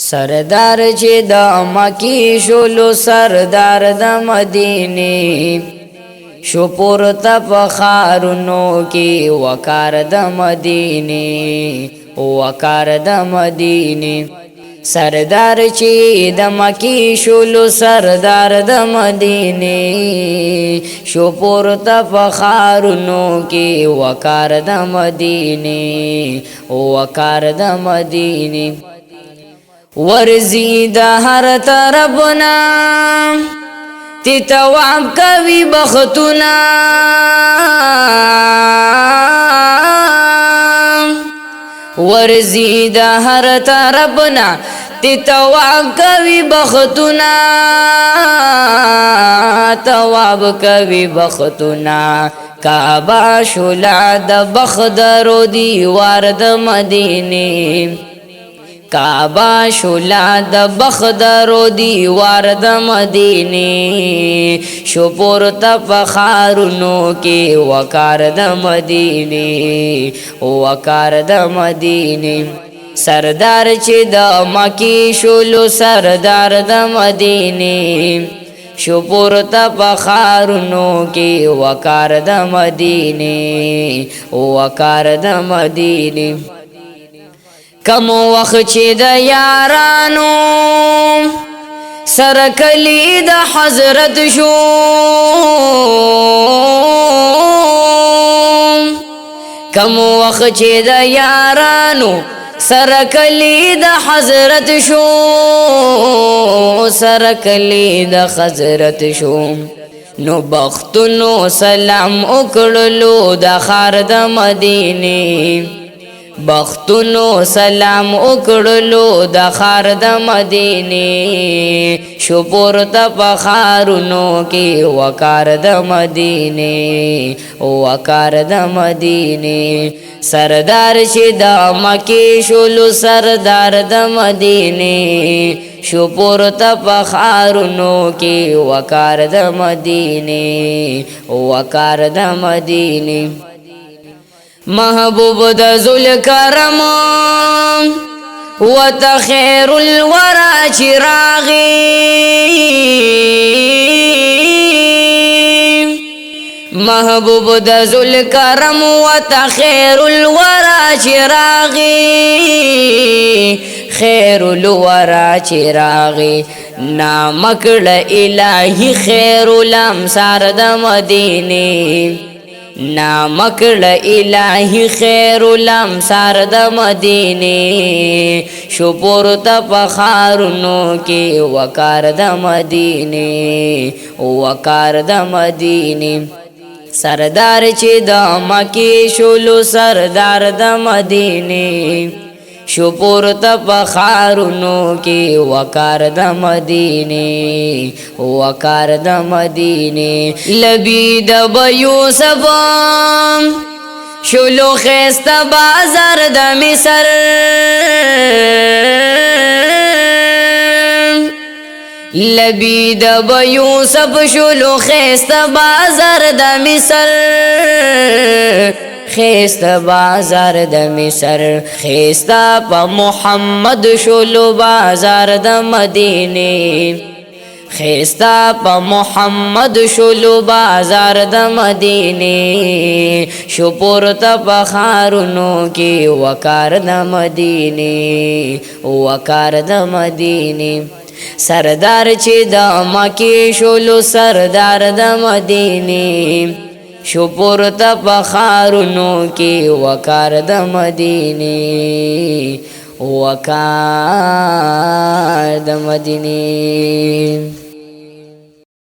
سردار چې د مکی شولو سردار د مدینه شو پورته په خارونو کې وقار د مدینه وقار د مدینه سردار چې د مکی شولو سردار د مدینه شو پورته په خارونو کې وقار د مدینه وقار د مدینه ورزی دا هر طرفنا تی تواب کوي بختنا ورزی دا هر طرفنا تی تواب کوي بختنا تواب کوي بختنا کعبه شولا د بخدرو دیوار د مدینه کعبه شولا د بخدرو دیوار د مدینه شو پورته په خارونو کې وقار د مدینه وقار د مدینه سردار چې د مکی شولو سردار د مدینه شو پورته په خارونو کې وقار د مدینه وقار د مدینه کم وخت چې د یارانو سره کلی د حضرت شو کم وخت چې د یارانو سره کلی د حضرت شو سره کلی د حضرت شو نو بختونو سلام وکړلو د خار د مدینه بختونو سلام وکړلو د خار د مدینه شو پورته په خارونو کې وقار د مدینه وقار د مدینه سردار چې د مکی شولو سردار د مدینه شو پورته په خارونو کې وقار د مدینه وقار د مدینه محبوب د ذوالکرم وتخیر الورى چراغی محبوب د ذوالکرم وتخیر الورى چراغی خیر الورى چراغی نامکړ الہی خیر الامصار د مدینه نامکړ الہی خیر الامصار د مدینه شو پورته په خارونو کې وقار د مدینه وقار د مدینه سردار چې د مکی شولو سردار د مدینه شو پورته په خارونو کې وقار د مدینه وقار د مدینه لبید یوسف شولو خسته بازار د مصر لبید یوسف شولو خسته بازار د مصر خیستا بازار د مصر خیستا پا محمد شولو بازار د مدینه خیستا پا محمد شولو بازار د مدینه شو پورته په خارونو کې وقار د مدینه وقار د مدینه سردار چې د مکی شولو سردار د مدینه شو پورته په خارونو کې وقار د مدینه وقار د مدینه